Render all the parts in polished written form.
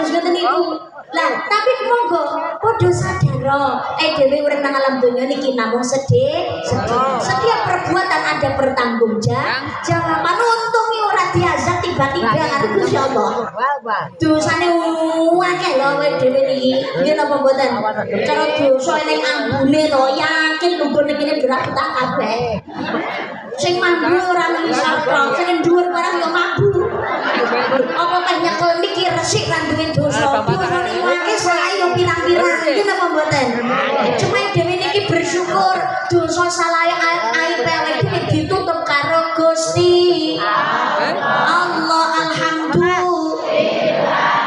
kados ngoten niku. Lah, tapi monggo padha sadar dhewe urip nang alam donya niki namung setiap perbuatan ada pertanggungjawaban. Untunge ora diazab tiba-tiba karo Gusti Allah. Dosane akeh lho awake dhewe niki. Nggih napa mboten? Cara dosa ning ambune to yakin lungguh ning kene gerak kita kabeh. Sing mambu ora nang sapa, sing dhuwur barang yo mambu. Apa teh nyekel niki resik lan duwe dosa. Dosane akeh sae yo pirang-pirang. Iki napa mboten? Cuma dhewe niki bersyukur dosa salah aib awake dhewe ditutup karo Gusti Allah. Alhamdulillah.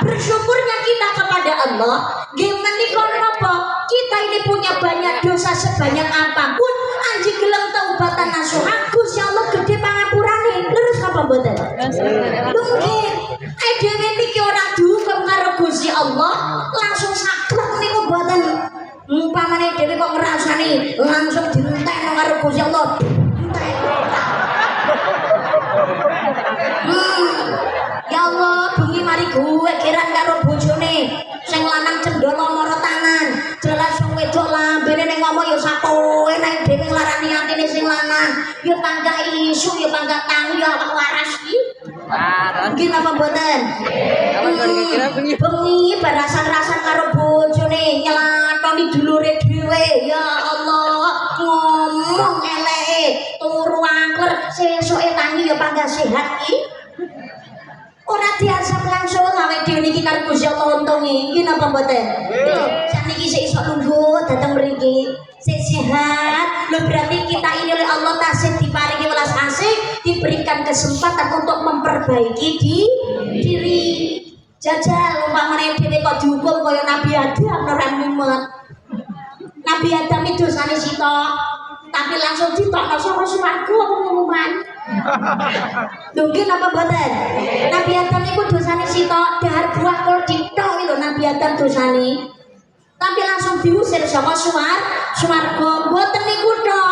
Bersyukurnya kita kepada Allah. Nggih menika napa? Kita ini punya banyak dosa sebanyak apapun, anjing gelem taubatan nasuha, Gusti Allah gede pangapurane. Leres napa mboten? Mungkin dhewe niki ora dihukum karo Gusti Allah, langsung saklek niku mboten. Umpamane dhewe kok ngrasani langsung dientekno karo Gusti Allah. Ya Allah, bengi mari gue kiran karo bojone sing lanang cendolo mara tangan, jelas wong wedok lambene ning ngomong ya sapoe nek dhewe nglarani atine sing lanang, ya pangga isu ya pangga tangi ya awak waras iki. Nggih napa mboten? Bengi barasan-rasan karo bojone nyelatoni dulure dhewe, ya Allah, ngomong eleke turu angler sesuke tangi ya pangga sehat iki. Ora diazab langsung awake dhewe niki karo Gusti Allah untunge. Nggih napa mboten? Sakniki sik iso lungguh dateng mriki, sik sehat. Lho berarti kita ini oleh Allah tasih diparingi welas asih, diberikan kesempatan untuk memperbaiki diri. Jajal umpamane dhewe kok dihukum kaya Nabi Adam ora mumet. Nabi Adam itu dosane sitok, tapi langsung ditokno saka swarga pengumuman. Mungkin apa mboten? Nabi Adam niku dosane sitok, dahar buah kol ditok lho Nabi Adam dosane. Tapi langsung diusir saka swarga. Mboten niku tok.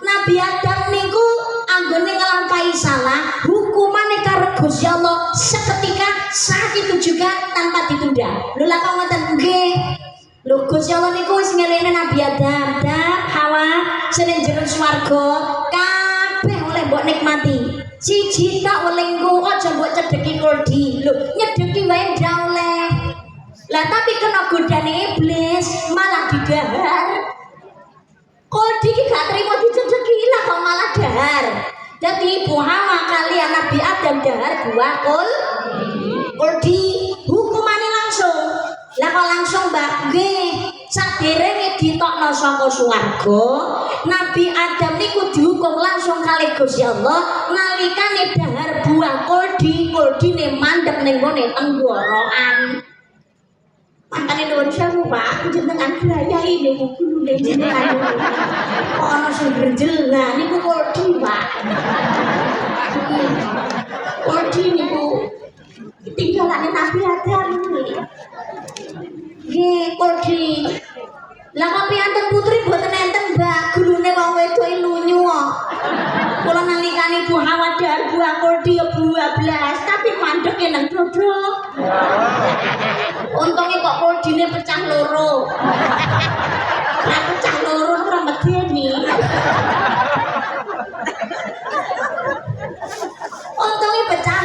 Nabi Adam niku anggone ngelampahi salah, hukumane karo Gusti Allah seketika saat itu juga tanpa ditunda. Lho lha kok ngoten nggih. Lho Gusti Allah niku wis ngelene Nabi Adam, Hawa seneng jero swarga. Mbok nikmati siji tak oleh engko aja mbok cedheki kuldi. Lho nyedheki wae ndak oleh. Lah tapi kena godane iblis malah didahar. Kuldi iki gak trimo dicedheki lah kok malah dahar. Dadi Ibu Hawa kalian Nabi Adam dahar buah kuldi. Hukumane langsung. Lah kok langsung Mbak? Nggih. Saderenge ditokno saka swarga, Nabi Adam niku dihukum langsung kali Gusti Allah nalikane dahar buah kuldine mandhep ning gone tenggorokan. Makane nuwun sewu Pak, jenengan grayai niku gulune jenengan. Kok ana sing brenjel. Nah niku kuldi Pak. Kuldi niku tinggalane Nabi Adam niki. Nggih, kuldi. Lah kok piyanten putri mboten enten Mbak, gulune wong wedok lunyu kok. Kula nalikane Ibu Hawa dahar buah kuldi ya 12, tapi mandeke nang dodok. Untunge kok kuldine pecah loro. Lah pecah loro ora medeni. Untunge pecah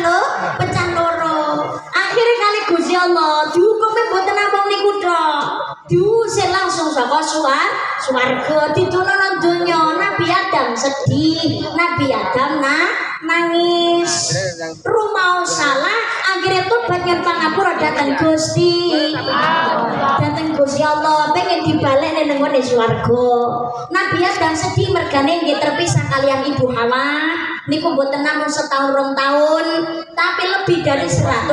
loro. Akhire kali Gusti Allah dihukume mboten namung niku tok. Diusir langsung saka swarga didono nang donya. Nabi Adam sedih, Nabi Adam nangis. Rumau salah akhirnya tobat nyen pangapura dateng Gusti. Dateng Gusti Allah pengen dibalik nang ngene swarga. Nabi Adam sedih mergane nggih terpisah kalian Ibu Hawa. Niku mboten namung setahun 2 tahun, tapi lebih dari 100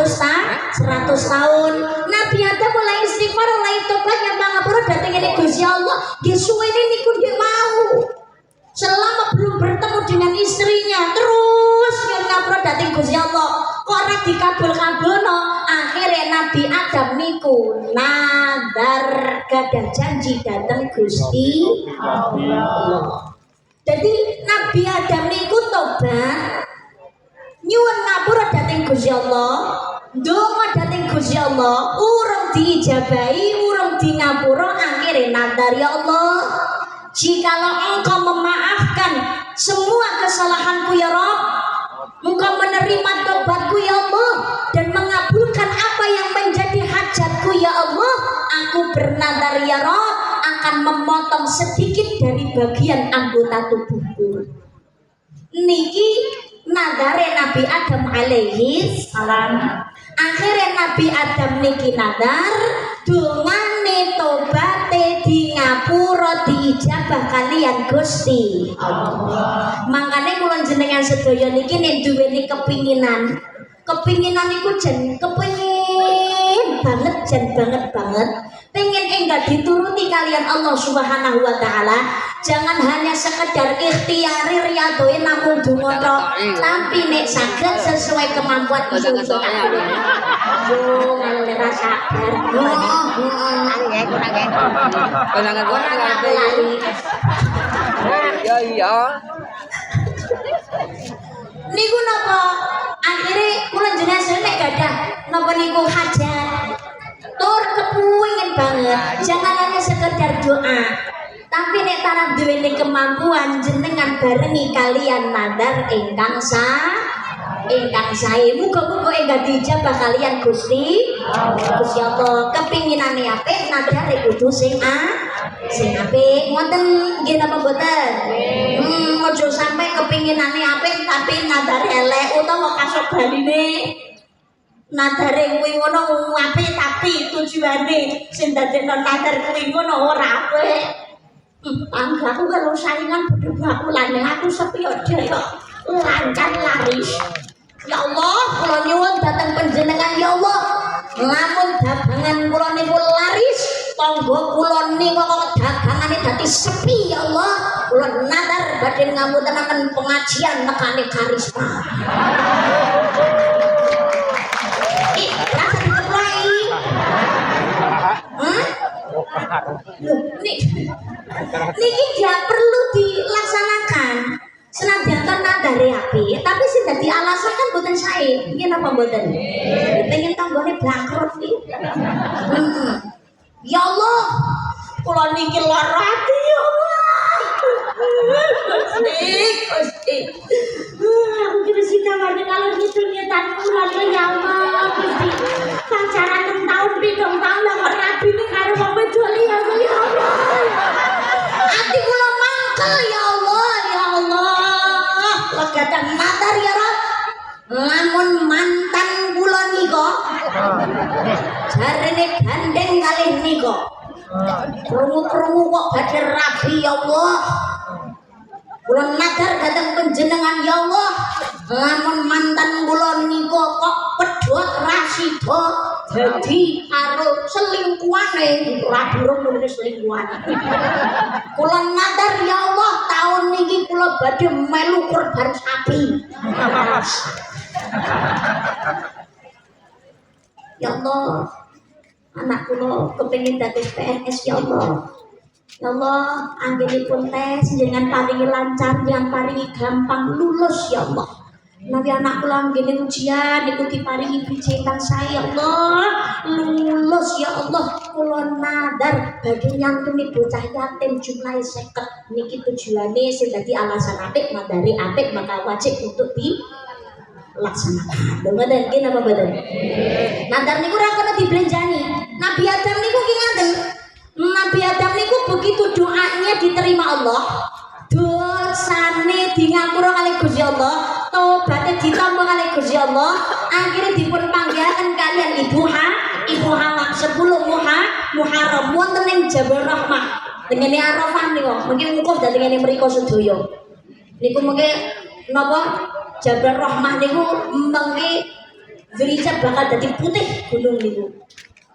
tahun. Nabi Adam mulai istighfar, mulai tobat yang pangapura dateng ngene Gusti Allah. Nggih suwene niku nggih mau. Selama belum bertemu dengan istrinya terus yang ngapura dateng Gusti Allah. Kok ora dikabul-kabulno. Akhirnya Nabi Adam niku nadar gadah janji dateng Gusti Allah. Jadi Nabi Adam niku tobat nyuwun ngapura dateng Gusti Allah. Donga dhateng Gusti Allah, urung diijabahi, urung di ngapura, akhire nadar ya Allah. Jikalau Engkau memaafkan semua kesalahanku ya Rabb, Engkau menerima tobatku ya Allah dan mengabulkan apa yang menjadi hajatku ya Allah, aku bernadar ya Rabb akan memotong sedikit dari bagian anggota tubuhku. Niki nadare Nabi Adam alaihi salam. Akhirnya Nabi Adam niki nadar dungane tobate di ngapura diijabah kalian Gusti Allah. Makanya kula jenengan sedaya niki nek duweni kepinginan iku jen kepengin banget pengen enggak dituruti kalian Allah Subhanahu wa taala. Jangan hanya sekedar ikhtiari riyadoe namung donga tok, tapi nek saged sesuai kemampuan ibu ora sabar. Iya. Niku napa? Akhire kula jenengan nek gadah napa niku hajat. Tur kepingin banget. Jangan hanya sekedar doa. Tapi nek tarap duweni kemampuan jenengan barengi kalian nadar ingkang sae. Muga-muga enggak dijabah kalian Gusti Allah. Kepinginane apik nadare kudu sing apik. Ngoten nggih napa mboten? Aja sampai kepinginane apik tapi nadare elek utawa kasobaline. Nadare kuwi ngono apik tapi tujuane sing dadekno nadar kuwi ngono ora apik. Tanggaku kalau saingan berdua lan aku sepi dhewe lancar laris. Ya Allah, kula nyuwun dhateng panjenengan ya Allah. Lamun dagangan kula niku laris, tangga kula niku dagangane dadi sepi ya Allah. Kula nadar badhe ngamutaken pengajian nekane karisma. Rasa dikeplai. Niki dia perlu dilaksanakan. Senadyan nadare apik, tapi sing dadi alasan kan mboten sae. Nggih napa mboten? Pengen tanggane bangkrut iki. Ya Allah, kula niki lara ati ya Allah. Gusti. Aku kira sing kawane kalau ngitungnya tan kula ya Allah, Gusti. Pacaran 6 tahun, 7 tahun lah kok rabi ning karo wong wedok ya Allah. Ati kula mangkel ya Allah, ya Allah. Kadang nadar ya Rabb. Lamun mantan kula nika jarene gandeng kalih nika. Krungu-krungu kok badhe rabi ya Allah. Kula nadar dhateng panjenengan ya Allah. Lamun mantan kula nika kok pedhot rasida dadi karo selingkuhane, ora durung nulis selingkuhan. Kula nadar ya Allah, taun niki kula badhe melu kurban sapi. Ya Allah, anak kula kepengin dadi PNS ya Allah. Ya Allah, anggenipun tes jenengan paringi lancar, yang paringi gampang lulus ya Allah. Nabi anak kula nggene ujian niku diparingi bijekan saya Allah. Lulus ya Allah. Kula nadar badhe nyantuni bocah yatim jumlahe 50. Niki tujuane sing dadi alasan apik nadari apik maka wajib untuk dilaksanakan. Ngoten nggih napa mboten? Nadar niku ora kena dibelanjani. Nabi Adam niku ki ngaten. Nabi Adam niku begitu doanya diterima Allah, dosane di ngapura kali Gusti Allah, tobatnya ditampa kali Gusti Allah, akhirnya dipun panggilaken kalian Ibu Hawa 10 Muharram wonten ing Jabal Rahmah dengene Arafah niku mungkin wukuf dadi ngene mriku sedaya niku mengke napa Jabal Rahmah niku mengke Zuricat bakal dadi putih gunung niku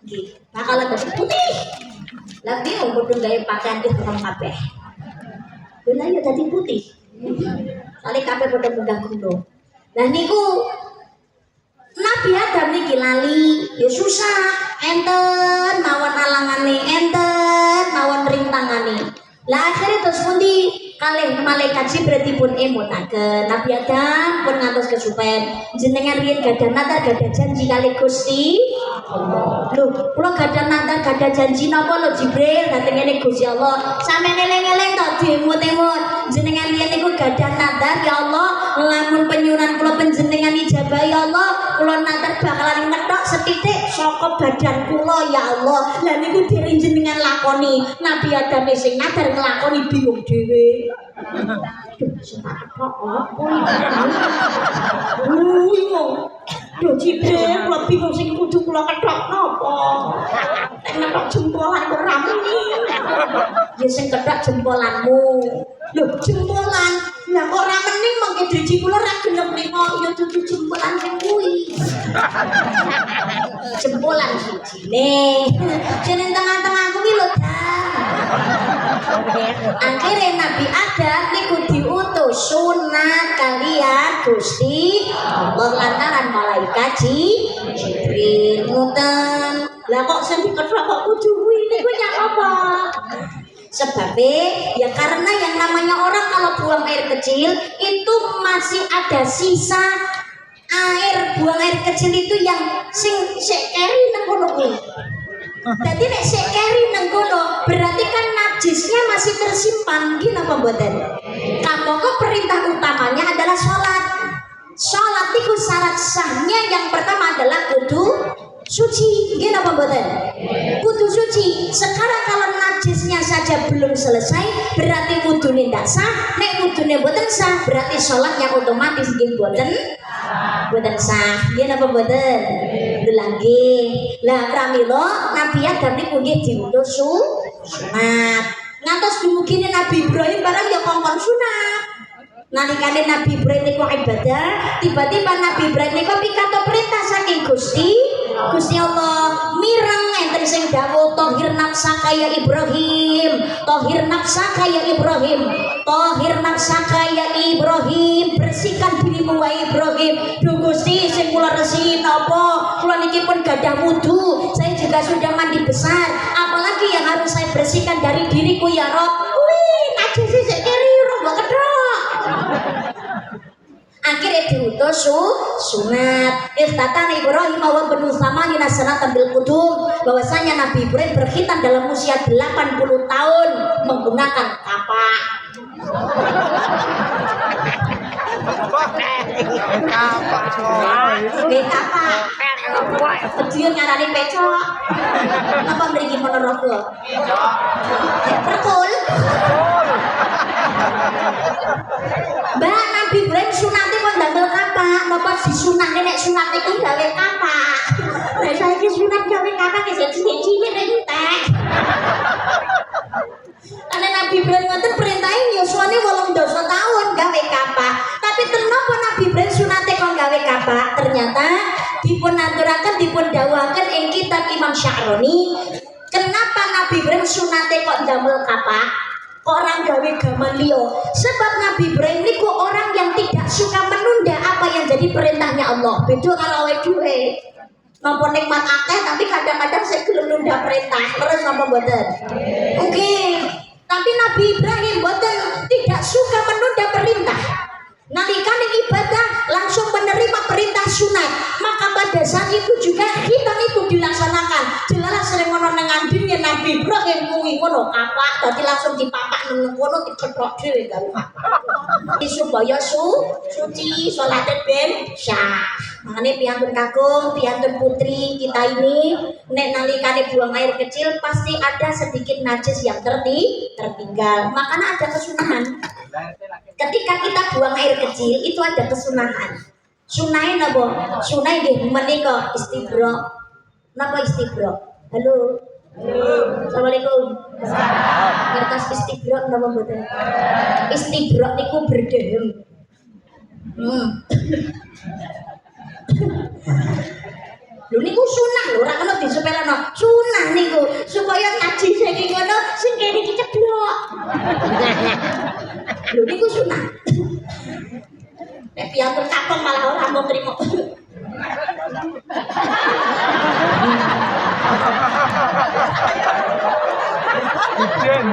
nggih bakal dadi putih lagi wong padha gawe pakaian ireng kabeh lha ya dadi putih kali kabeh padha munggah gunung. Lah niku Nabi Adam niki lali, ya susah, enten mawon alangane, enten mawon rintangane. Lah akhire terus pundi kalih malaikat Jibril dipun emutaken Nabi Adam pun ngantos kesupen jenengan riyen gadah nadar gadah janji kalih Gusti Allah. Lho, kula gadah nadar gadah janji napa lho Jibril dateng ngene Gusti Allah. Sampeyan eling-eling to diemut-emut. Jenengan riyen niku gadah nadar ya Allah, lamun penyunan kula panjenengan ijabah ya Allah, kula nadar bakalan ngethok setitik saka badan kula ya Allah. Lah niku dereng jenengan lakoni. Nabi Adam sing nadar nglakoni bingung dhewe. Duh Jibril, kula bingung sing kudu kula kethok napa? Nek kethok jempolan kok ra muni. Ya sing kethok jempolanmu. Lho, jempolan. Lah kok ra meni mengke driji kula ra gelem nika ya dudu jempolan sing kuwi. Jempolan sijine. Jeneng tengah-tengah kuwi lho, akhirnya Nabi Adam niku diutus sunat kalian Gusti Allah lantaran malaikat Jibril ngoten. Lah kok sing dikethok kok kudu kuwi niku nyak apa? Sebabnya ya karena yang namanya orang kalau buang air kecil itu masih ada sisa air buang air kecil itu yang sing sekeri nang kono kuwi. Jadi nek sik keri nang kono berarti kan najisnya masih tersimpan nggih napa mboten? Kamangka perintah utamanya adalah salat. Salat itu syarat sahnya yang pertama adalah kudu suci. Nggih napa mboten? Kudu suci. Sekarang kalau najisnya saja belum selesai berarti wudune ndak sah. Nek wudune mboten sah berarti salatnya otomatis nggih mboten sah. Nggih napa mboten? Lagi lah pramila Nabi Adam niku nggih diutus sunat ngantos dumugine Nabi Ibrahim barang ya kongkon sunat nalikane Nabi Ibrahim niku ibadah tiba-tiba Nabi Ibrahim niku pikato perintah saking Gusti Allah mireng enten sing dawuh tahir nafsaka ya Ibrahim tahir nafsaka ya Ibrahim tahir nafsaka ya Ibrahim bersihkan dirimu wahai Ibrahim. Duh Gusti sing kula resiki napa kula niki pun gadah wudu saya juga sudah mandi besar apalagi yang harus saya bersihkan dari diriku ya Rob. Wih najis sik keri mbok kethok. Akhirnya diutus sunat Iftatan Ibrahim wa benu samanina sanatan bil qudum bahwasanya Nabi Ibrahim berkhitan dalam usia 80 tahun menggunakan kapak. Dia ngarani pecok. Apa mriki menurut lo? Betul. Mbak Nabi Ibrahim sunate kok ndamel kapak, napa disunate nek sunate ku gawe kapak. Lah saiki sunat gawe kapak ki cilik-cilik nek entek. Karena Nabi Ibrahim ngoten perintahe yuswane 8 tahun gawe kapak. Tapi kenapa Nabi Ibrahim sunate kok gawe kapak? Ternyata dipun aturaken dipun dawuhaken ing kitab Imam Sya'rani, kenapa Nabi Ibrahim sunate kok ndamel kapak? Orang gawe gaman liya. Sebab Nabi Ibrahim niku orang yang tidak suka menunda apa yang jadi perintahnya Allah. Beda karo awake dhewe. Napa nikmat akeh tapi kadang-kadang saya gelem nunda perintah. Terus napa mboten? Oke. Tapi Nabi Ibrahim mboten tidak suka menunda perintah. Nalikane ibadah langsung menerima perintah sunat. Maka pada saat itu juga kita itu dilaksanakan. Jelas sering ngono nang andine Nabi Ibrahim kuwi ngono kapak dadi langsung dipapak nang kono dikethok dhewe karo supaya suci salate ben syah. Makanya piantun kakung, piantun putri kita ini nek nalikane buang air kecil pasti ada sedikit najis yang tertinggal. Makanya ada kesunahan. Ketika kita buang air kecil itu ada kesunahan. Sunai napa? Sunai nggih menika istibra. Napa istibra? Halo. Assalamualaikum. Kertas istibra napa mboten? Istibra niku berdehem. Lho niku sunah lho, ora kena disepelno. Sunah niku supaya najis saking ngono sing kene iki ceblok. Lho niku sunah. Nek piantun kapung malah ora mau trimo. Ijen.